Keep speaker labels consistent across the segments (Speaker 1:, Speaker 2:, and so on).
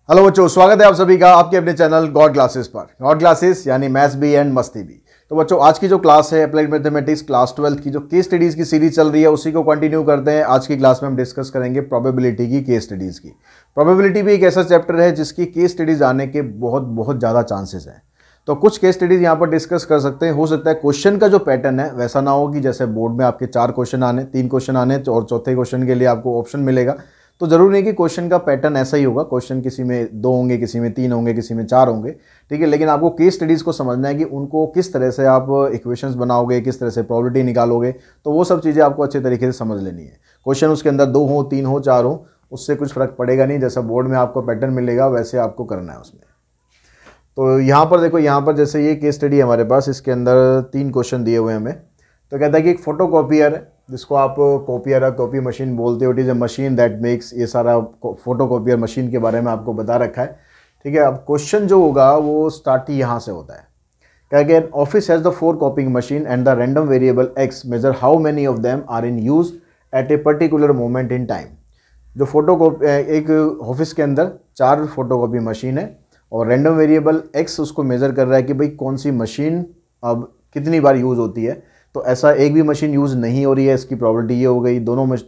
Speaker 1: Hello बच्चों, स्वागत है आप सभी का आपके अपने चैनल गॉड क्लासेस पर। गॉड क्लासेस यानी मैथ्स भी एंड मस्ती भी। तो बच्चों, आज की जो क्लास है अप्लाइड मैथमेटिक्स क्लास 12 की जो केस स्टडीज़ की सीरीज चल रही है उसी को कंटिन्यू करते हैं। आज की क्लास में हम डिस्कस करेंगे प्रोबेबिलिटी की केस स्टडीज़ की। प्रोबेबिलिटी भी एक ऐसा चैप्टर है जिसकी केस स्टडीज़ आने के बहुत ज़्यादा चांसेस हैं। तो कुछ केस स्टडीज़ यहाँ पर डिस्कस कर सकते हैं। हो सकता है क्वेश्चन का जो पैटर्न है वैसा ना हो कि जैसे बोर्ड में आपके 4 क्वेश्चन आने, 3 क्वेश्चन आने और चौथे क्वेश्चन के लिए आपको ऑप्शन मिलेगा। तो जरूरी नहीं कि क्वेश्चन का पैटर्न ऐसा ही होगा। क्वेश्चन किसी में 2 होंगे, किसी में 3 होंगे, किसी में 4 होंगे, ठीक है। लेकिन आपको केस स्टडीज़ को समझना है कि उनको किस तरह से आप इक्वेशंस बनाओगे, किस तरह से प्रोबेबिलिटी निकालोगे। तो वो सब चीज़ें आपको अच्छे तरीके से समझ लेनी है। क्वेश्चन उसके अंदर 2 हो, 3 हो, 4 हो, उससे कुछ फ़र्क पड़ेगा नहीं। जैसा बोर्ड में आपको पैटर्न मिलेगा वैसे आपको करना है उसमें। तो यहाँ पर देखो, यहाँ पर जैसे ये केस स्टडी है हमारे पास, इसके अंदर 3 क्वेश्चन दिए हुए हैं हमें। तो कहता है कि एक फोटो कॉपियर है जिसको आप कॉपियर या कॉपी मशीन बोलते हो। It is a machine that makes, ये सारा फोटो कॉपियर मशीन के बारे में आपको बता रखा है, ठीक है। अब क्वेश्चन जो होगा वो स्टार्ट ही यहाँ से होता है। क्या कि an office has the 4 copying machine and the random variable x measure how many of them are in use at a particular moment in time. जो एक ऑफिस के अंदर 4 फोटो कॉपी मशीन है और रैंडम वेरिएबल एक्स उसको measure कर रहा है कि भाई कौन सी मशीन अब कितनी बार यूज़ होती है। तो ऐसा एक भी मशीन यूज़ नहीं हो रही है, इसकी प्रॉबिलिटी ये हो गई।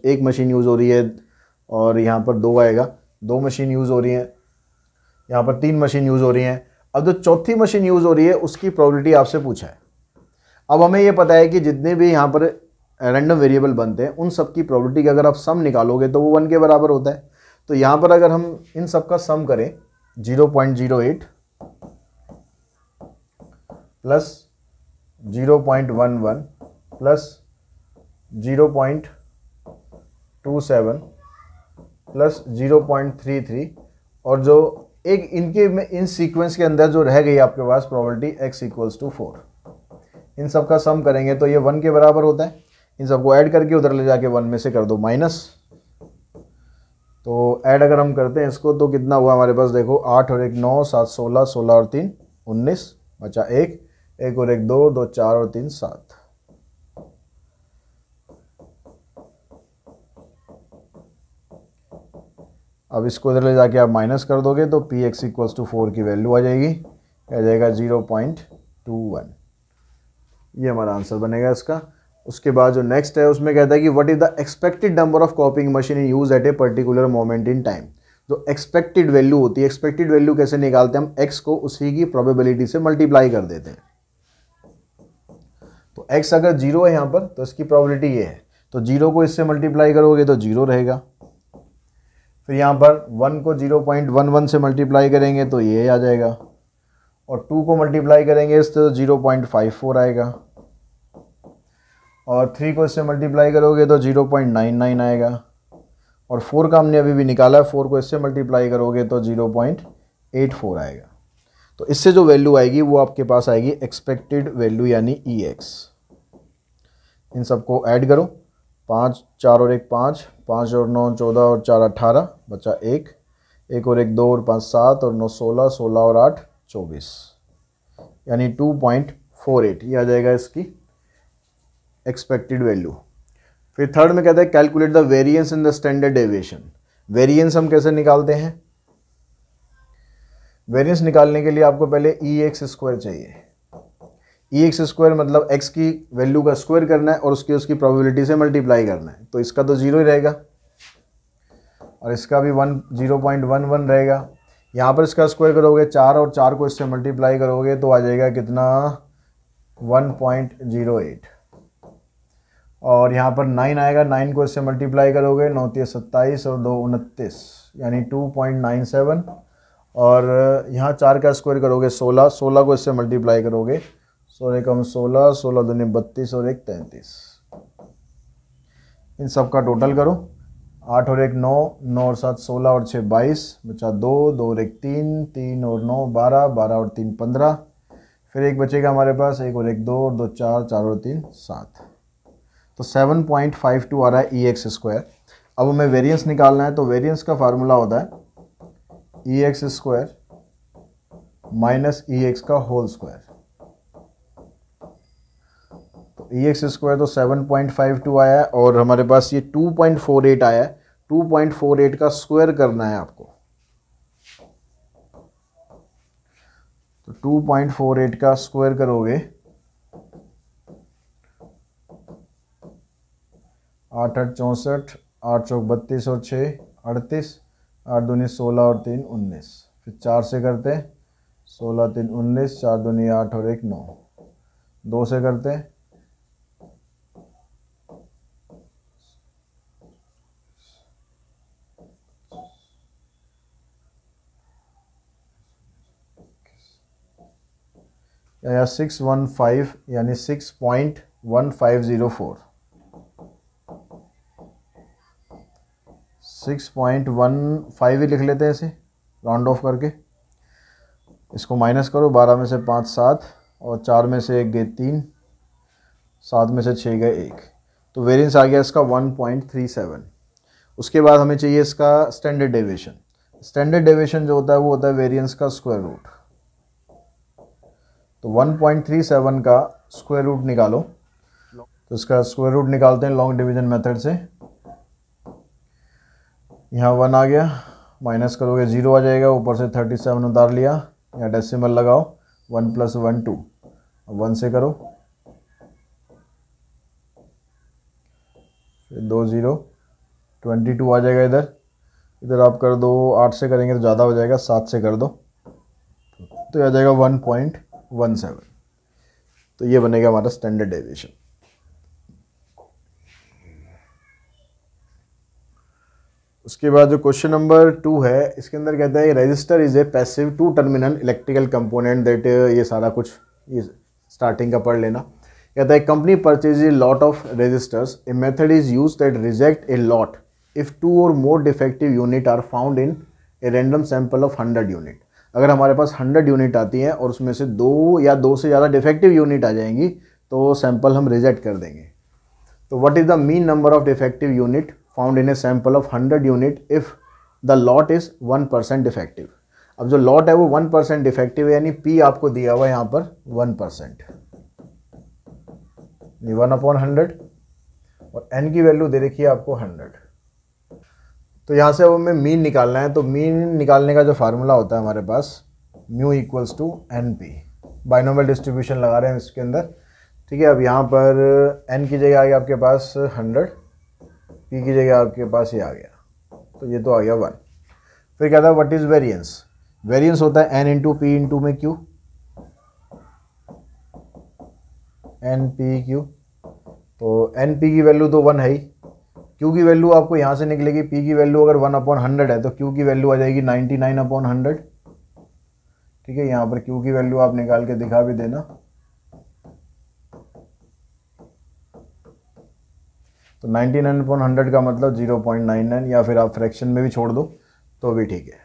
Speaker 1: एक मशीन यूज़ हो रही है और यहाँ पर 2 आएगा, 2 मशीन यूज़ हो रही है, यहाँ पर 3 मशीन यूज़ हो रही हैं। अब जो चौथी मशीन यूज़ हो रही है उसकी प्रॉबिलिटी आपसे पूछा है। अब हमें ये पता है कि जितने भी यहाँ पर रैंडम वेरिएबल बनते हैं उन सब की प्रॉबिलिटी का अगर आप सम निकालोगे तो वो 1 के बराबर होता है। तो यहाँ पर अगर हम इन सब का सम करें 0.08 प्लस 0.11 प्लस 0.27 प्लस 0.33 और जो एक इनके में इन सीक्वेंस के अंदर जो रह गई आपके पास प्रॉबिलिटी x इक्वल्स टू 4, इन सब का सम करेंगे तो ये 1 के बराबर होता है। इन सबको ऐड करके उधर ले जाके 1 में से कर दो माइनस। तो ऐड अगर हम करते हैं इसको तो कितना हुआ हमारे पास, देखो 8 और 1 9, 7 16, 16 और 3 19, बचा 1, 1 और 1 2, 2 4 और 3 7। अब इसको इधर ले जाके आप माइनस कर दोगे तो पी एक्स इक्वल्स टू 4 की वैल्यू आ जाएगी, आ जाएगा 0.21। ये हमारा आंसर बनेगा इसका। उसके बाद जो नेक्स्ट है उसमें कहता है कि what is the expected number of copying machine in use at a particular moment in time. जो एक्सपेक्टेड वैल्यू होती है, एक्सपेक्टेड वैल्यू कैसे निकालते हैं हम, एक्स को उसी की प्रोबेबिलिटी से मल्टीप्लाई कर देते हैं। तो x अगर 0 है यहाँ पर तो इसकी प्रोबेबिलिटी ये है, तो 0 को इससे मल्टीप्लाई करोगे तो 0 रहेगा। फिर यहाँ पर 1 को 0.11 से मल्टीप्लाई करेंगे तो ये आ जाएगा और 2 को मल्टीप्लाई करेंगे इससे तो 0.54 आएगा और 3 को इससे मल्टीप्लाई करोगे तो 0.99 आएगा और 4 का हमने अभी भी निकाला है, 4 को इससे मल्टीप्लाई करोगे तो 0.84 आएगा। तो इससे जो वैल्यू आएगी वो आपके पास आएगी एक्सपेक्टेड वैल्यू यानी EX। इन सबको ऐड करो, 5 4 और 1 5, 5 और 9 14 और 4 18, बचा 1, 1 और 1 2 और 5 7 और 9 16, 16 और 8 24 यानी 2.48। ये आ जाएगा इसकी एक्सपेक्टेड वैल्यू। फिर थर्ड में कहता है calculate the variance in the standard deviation. Variance हम कैसे निकालते हैं, वेरिएंस निकालने के लिए आपको पहले EX स्क्वायर चाहिए। EX स्क्वायर मतलब x की वैल्यू का स्क्वायर करना है और उसकी प्रोबेबिलिटी से मल्टीप्लाई करना है। तो इसका तो 0 ही रहेगा और इसका भी 0.11 रहेगा। यहाँ पर इसका स्क्वायर करोगे 4 और 4 को इससे मल्टीप्लाई करोगे तो आ जाएगा कितना 1.08 और यहाँ पर 9 आएगा, 9 को इससे मल्टीप्लाई करोगे 9 3 27 और 2 29 यानी 2.97 और यहाँ 4 का स्क्वायर करोगे 16, 16 को इससे मल्टीप्लाई करोगे 16 कम 16, 16 दूनी 32 और 1 33। इन सब का टोटल करो, 8 और 1 9, 9 और 7 16 और 6 22, बचा 2, 2 और 1 3, 3 और 9 12, 12 और 3 15। फिर एक बचेगा हमारे पास, 1 और 1 2 और 2 4, 4 और 3 7। तो 7.52 आ रहा है EX स्क्वायर। अब हमें वेरिएंस निकालना है तो वेरिएंस का फार्मूला होता है EX स्क्वायर माइनस EX का होल स्क्वायर। तो EX स्क्वायर तो 7.52 आया है और हमारे पास ये 2.48 आया है। 2.48 का स्क्वायर करना है आपको। तो 2.48 का स्क्वायर करोगे 8 8 64, 8 चौक 32 और 6 38, 8 दूनी 16 और 3 19, फिर 4 से करते हैं 16 3 19, 4 दूनी 8 और 1 9, 2 से करते हैं 615 यानी 6.1504, 6.15 ही लिख लेते हैं ऐसे राउंड ऑफ करके। इसको माइनस करो, 12 में से 5 7 और 4 में से 1 गए 3, 7 में से 6 गए 1, तो वेरिएंस आ गया इसका 1.37। उसके बाद हमें चाहिए इसका स्टैंडर्ड डेविएशन। स्टैंडर्ड डेविएशन जो होता है वो होता है वेरिएंस का स्क्वायर रूट। तो 1.37 का स्क्वायर रूट निकालो, तो इसका स्क्वायर रूट निकालते हैं लॉन्ग डिवीजन मेथड से। यहाँ 1 आ गया, माइनस करोगे 0 आ जाएगा, ऊपर से 37 उतार लिया, यहाँ डेसिमल लगाओ, 1 + 1 2, 1 से करो, फिर 2 0, 22 आ जाएगा। इधर आप कर दो, 8 से करेंगे तो ज़्यादा हो जाएगा, 7 से कर दो तो आ जाएगा 1.17। तो ये बनेगा हमारा स्टैंडर्ड डेविएशन। उसके बाद जो क्वेश्चन नंबर 2 है, इसके अंदर कहता है register is a passive 2 terminal electrical component that, ये सारा कुछ ये स्टार्टिंग का पढ़ लेना। कहता है company purchase a lot of registers, a method is use that reject a lot if 2 और more defective unit are found in a random sample of 100 unit. अगर हमारे पास 100 यूनिट आती हैं और उसमें से 2 या 2 से ज़्यादा डिफेक्टिव यूनिट आ जाएंगी तो सैंपल हम रिजेक्ट कर देंगे। तो what is the mean number of defective unit found in a sample of 100 unit if the lot is 1% defective. अब जो लॉट है वो 1% डिफेक्टिव है, यानी P आपको दिया हुआ है यहाँ पर 1%, 1/100 और n की वैल्यू दे रखी है आपको 100। तो यहाँ से अब हमें मीन निकालना है। तो मीन निकालने का जो फार्मूला होता है हमारे पास, म्यू = NP, बाइनोमियल डिस्ट्रीब्यूशन लगा रहे हैं इसके अंदर, ठीक है। अब यहाँ पर n की जगह आ गया आपके पास 100, p की जगह आपके पास ये आ गया, तो ये तो आ गया 1। फिर कहता है व्हाट इज वेरिएंस। वेरिएंस होता है n × p × में q, NPQ। तो NP की वैल्यू तो 1 है ही, Q की वैल्यू आपको यहाँ से निकलेगी, P की वैल्यू अगर 1/100 है तो Q की वैल्यू आ जाएगी 99/100, ठीक है। यहाँ पर Q की वैल्यू आप निकाल के दिखा भी देना। तो 99/100 का मतलब 0.99, या फिर आप फ्रैक्शन में भी छोड़ दो तो भी ठीक है।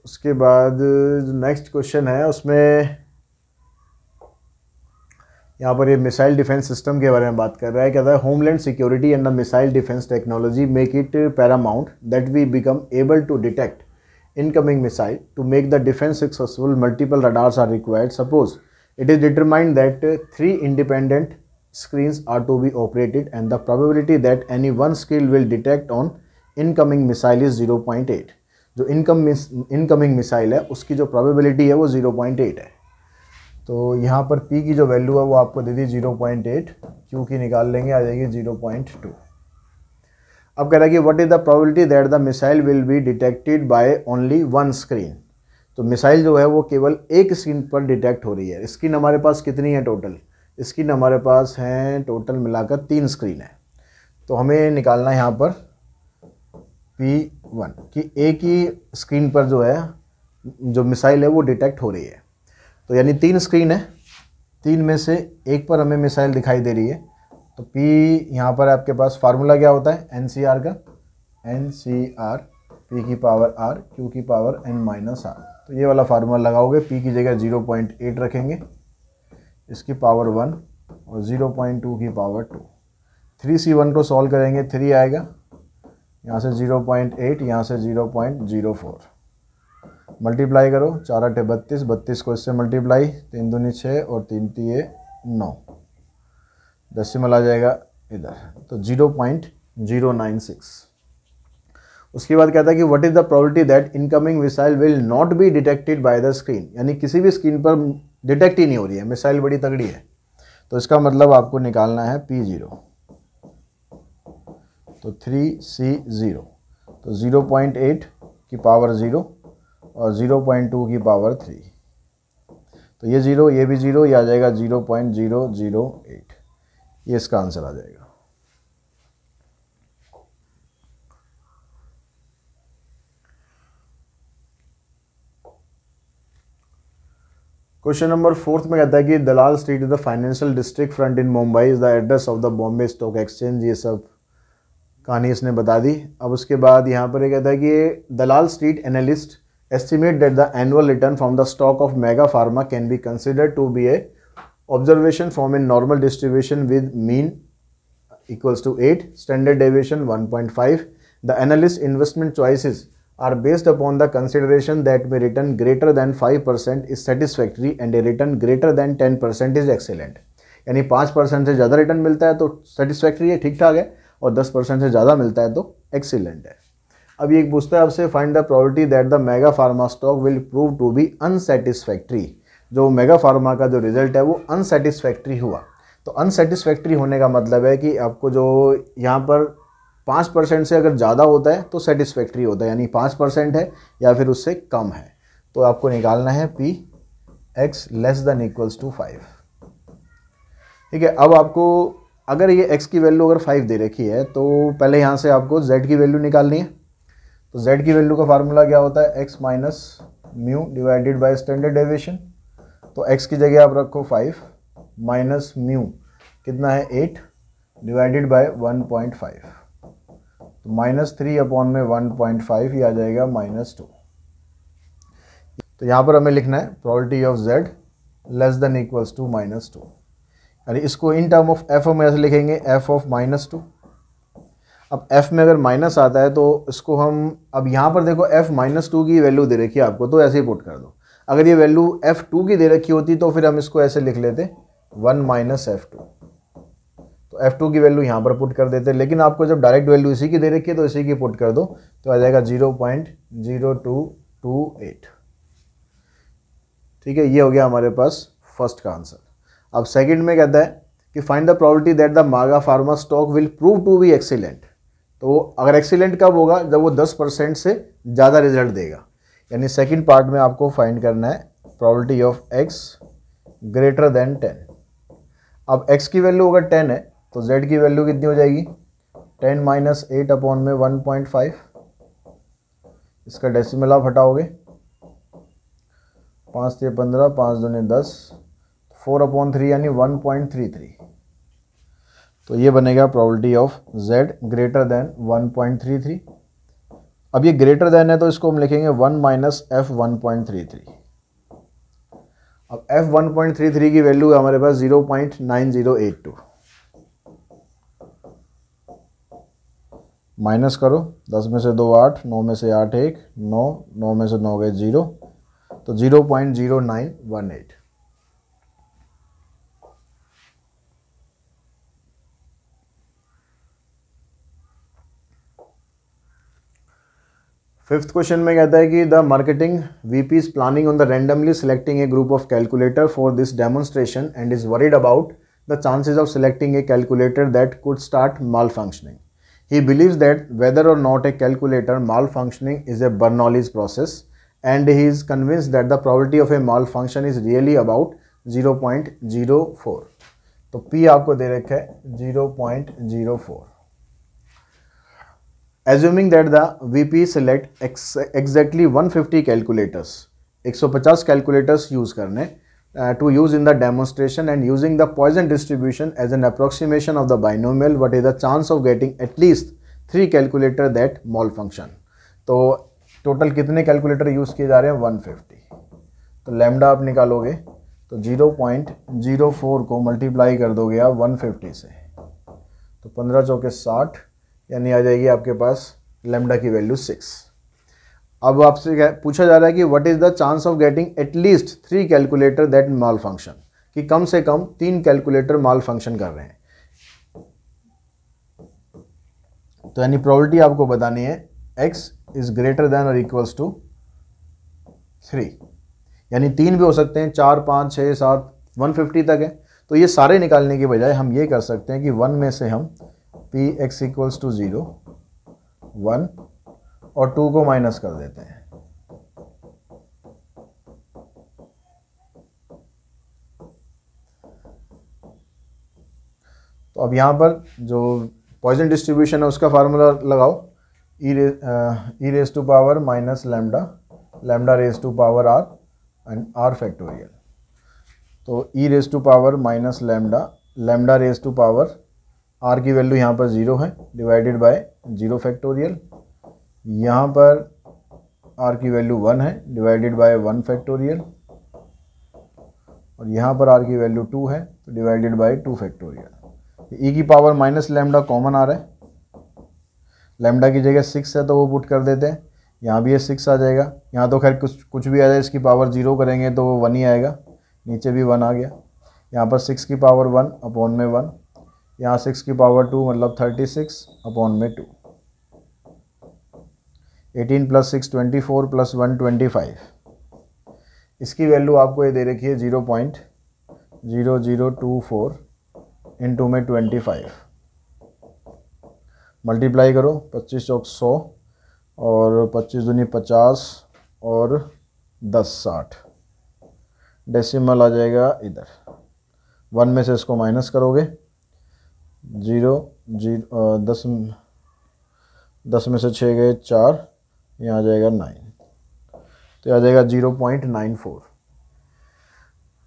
Speaker 1: उसके बाद जो नेक्स्ट क्वेश्चन है उसमें यहाँ पर ये मिसाइल डिफेंस सिस्टम के बारे में बात कर रहा है। कहता है homeland security and the missile defence technology make it paramount that we become able to detect incoming missile to make the defence successful multiple radars are required. Suppose it is determined that 3 independent screens are to be operated and the probability that any one screen will detect on incoming missile is 0.8। जो incoming missile है उसकी जो probability है वो 0.8 है। तो यहाँ पर P की जो वैल्यू है वो आपको दे दी 0.8, Q की निकाल लेंगे, आ जाएगी 0.2। अब कह रहा है कि what is the probability that the missile will be detected by only 1 screen. तो मिसाइल जो है वो केवल एक स्क्रीन पर डिटेक्ट हो रही है। स्क्रीन हमारे पास कितनी है टोटल, स्क्रीन हमारे पास हैं टोटल मिलाकर 3 स्क्रीन है। तो हमें निकालना है यहाँ पर P1 कि एक ही स्क्रीन पर जो है जो मिसाइल है वो डिटेक्ट हो रही है। तो यानी 3 स्क्रीन है, 3 में से एक पर हमें मिसाइल दिखाई दे रही है। तो P यहाँ पर आपके पास फार्मूला क्या होता है NCR का, NCR P की पावर R Q की पावर n-r। तो ये वाला फार्मूला लगाओगे, P की जगह 0.8 रखेंगे, इसकी पावर 1 और 0.2 की पावर 2। 3C1 को सॉल्व करेंगे, 3 आएगा, यहाँ से 0.8, यहाँ से 0.04, मल्टीप्लाई करो, 4 8 32, 32 को इससे मल्टीप्लाई, 3 दूनी 6 और 3 3 9, डेसिमल आ जाएगा इधर, तो 0.096। उसके बाद कहता है कि what is the probability that incoming missile will not be detected by the screen, यानी किसी भी स्क्रीन पर डिटेक्ट ही नहीं हो रही है, मिसाइल बड़ी तगड़ी है। तो इसका मतलब आपको निकालना है P0, तो 3C0, तो 0.8 की पावर 0 और 0.2 की पावर 3, तो ये 0, ये भी 0, ये आ जाएगा 0.008, ये इसका आंसर आ जाएगा। क्वेश्चन नंबर 4 में कहता है कि Dalal street is the financial district front in Mumbai is the address of the Bombay stock exchange. ये सब कहानी इसने बता दी। अब उसके बाद यहाँ पर ये कहता है कि Dalal street analyst estimate that the annual return from the stock of Mega Pharma can be considered to be a observation from a normal distribution with mean equals to 8, standard deviation 1.5. The analyst investment choices are based upon the consideration that may return greater than 5% is satisfactory and a return greater than 10% is excellent. यानी 5% से ज़्यादा return मिलता है तो satisfactory है, ठीक ठाक है, और 10% से ज़्यादा मिलता है तो एक्सीलेंट है। अब ये एक पूछता है आपसे, find the probability that the mega pharma stock will prove to be unsatisfactory. जो मेगा फार्मा का जो रिजल्ट है वो अनसेटिस्फैक्ट्री हुआ। तो अनसेटिस्फैक्ट्री होने का मतलब है कि आपको जो यहाँ पर 5% से अगर ज़्यादा होता है तो सेटिस्फैक्ट्री होता है, यानी 5% है या फिर उससे कम है। तो आपको निकालना है Px less than equals to 5। ठीक है, अब आपको अगर ये x की वैल्यू अगर 5 दे रखी है तो पहले यहाँ से आपको z की वैल्यू निकालनी है। तो z की वैल्यू का फार्मूला क्या होता है, x minus mu divided by standard deviation. तो x की जगह आप रखो 5 माइनस म्यू कितना है 8 डिवाइडेड बाय 1.5, तो -3 अपॉन में 1.5 ही आ जाएगा -2। तो यहाँ पर हमें लिखना है probability of z less than equals to -2, यानी इसको इन टर्म ऑफ f हम ऐसे लिखेंगे f ऑफ -2। अब f में अगर माइनस आता है तो इसको हम, अब यहाँ पर देखो f -2 की वैल्यू दे रखी है आपको तो ऐसे ही पुट कर दो। अगर ये वैल्यू f2 की दे रखी होती तो फिर हम इसको ऐसे लिख लेते 1 माइनस f2, तो f2 की वैल्यू यहाँ पर पुट कर देते। लेकिन आपको जब डायरेक्ट वैल्यू इसी की दे रखी है तो इसी की पुट कर दो, तो आ जाएगा 0.0228। ठीक है, ये हो गया हमारे पास फर्स्ट का आंसर। अब सेकंड में कहता है कि find the probability that the mega pharma stock will prove to be excellent. तो अगर एक्सीलेंट कब होगा, जब वो 10% से ज़्यादा रिजल्ट देगा। यानी सेकंड पार्ट में आपको फाइंड करना है probability of x greater than 10। अब x की वैल्यू अगर 10 है तो z की वैल्यू कितनी हो जाएगी, 10 माइनस 8 अपॉन में 1.5। इसका डेसिमल आप हटाओगे, 5 से 15, 5 दूने 10, 4/3 यानी 1.33। तो ये बनेगा probability of z greater than 1.33। अब ये ग्रेटर देन है तो इसको हम लिखेंगे 1 माइनस f 1.33। अब f 1.33 की वैल्यू है हमारे पास 0.9082। माइनस करो, 10 में से 2 8, 9 में से 8 1, 9, 9 में से 9 गए 0, तो 0.0918। फिफ्थ क्वेश्चन में कहता है कि the marketing VP is planning on the randomly selecting a group of calculator for this demonstration and is worried about the chances of selecting a calculator that could start malfunctioning. He believes that whether और not a calculator malfunctioning is a Bernoulli's process and he is convinced that the probability of a malfunction is really about 0.04। तो P आपको दे रखा है 0.04। Assuming that the VP select exactly 150 calculators, 150 calculators use करने to use in the demonstration and using the Poisson distribution as an approximation of the binomial, what is the chance of getting at least 3 calculator that malfunction। तो total कितने calculator use किए जा रहे हैं, 150। तो lambda आप निकालोगे तो 0.04 को मल्टीप्लाई कर दोगे आप 150 से, तो 15 चौके 60, यानी आ जाएगी आपके पास लैम्डा की वैल्यू 6। अब आपसे पूछा जा रहा है कि what is the chance of getting at least 3 calculator that mall function, कि कम से कम 3 कैलकुलेटर माल फंक्शन कर रहे हैं। तो यानी प्रोबेबिलिटी आपको बतानी है x इज ग्रेटर देन और इक्वल्स टू 3, यानी 3 भी हो सकते हैं, 4, 5, 6, 7, 150 तक है। तो ये सारे निकालने के बजाय हम ये कर सकते हैं कि 1 में से हम पी एक्स इक्वल्स टू 0, 1 और 2 को माइनस कर देते हैं। तो अब यहाँ पर जो पॉइसन डिस्ट्रीब्यूशन है उसका फार्मूला लगाओ, e raise to power minus lambda, lambda raise to power r and r factorial. तो e raise to power minus lambda, lambda raise to power r की वैल्यू यहाँ पर 0 है डिवाइडेड बाय 0 फैक्टोरियल, यहाँ पर आर की value 1 है divided by 1 factorial, और यहाँ पर आर की वैल्यू 2 है तो डिवाइडेड बाय 2 फैक्टोरियल। ई की पावर माइनस लैम्डा कॉमन आ रहा है, लैम्डा की जगह 6 है तो वो पुट कर देते हैं, यहाँ भी ये 6 आ जाएगा, यहाँ तो खैर कुछ भी आ जाए, इसकी पावर 0 करेंगे तो वो 1 ही आएगा, नीचे भी 1 आ गया। यहाँ पर 6 की पावर 1 अपॉन में 1, यहाँ 6 की पावर 2 मतलब 36 अपॉन में 2, 18 + 6 24 + 1 25। इसकी वैल्यू आपको ये दे रखी है 0.0024 इंटू में 25। मल्टीप्लाई करो, 25 चौक 100 और 25 दूनी 50 और 10 60, डेसिमल आ जाएगा इधर, 1 में से इसको माइनस करोगे 10 में से 6 गए 4, यहाँ आ जाएगा 9, तो आ जाएगा 0.94।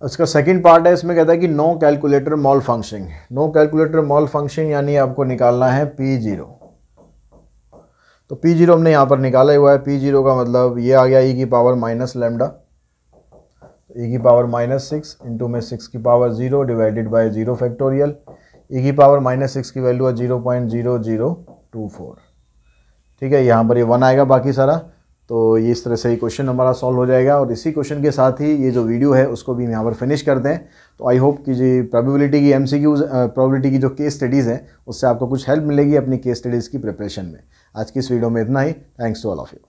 Speaker 1: इसका सेकंड पार्ट है, इसमें कहता है कि no calculator malfunctioning. No calculator malfunctioning यानी आपको निकालना है P0। तो P0 हमने यहाँ पर निकाला हुआ है। P0 का मतलब ये आ गया e की पावर माइनस लैम्डा, e की पावर -6 इंटू में 6 की power 0 divided by 0 factorial. e की पावर -6 की वैल्यू है 0.0024। ठीक है, यहाँ पर ये 1 आएगा बाकी सारा। तो ये इस तरह से ही क्वेश्चन हमारा सॉल्व हो जाएगा, और इसी क्वेश्चन के साथ ही ये जो वीडियो है उसको भी हम यहाँ पर फिनिश करते हैं। तो आई होप कि जी प्रोबेबिलिटी की MCQs, प्रोबेबिलिटी की जो केस स्टडीज़ हैं उससे आपको कुछ हेल्प मिलेगी अपनी केस स्टडीज़ की प्रिपरेशन में। आज की इस वीडियो में इतना ही। Thanks to all of you.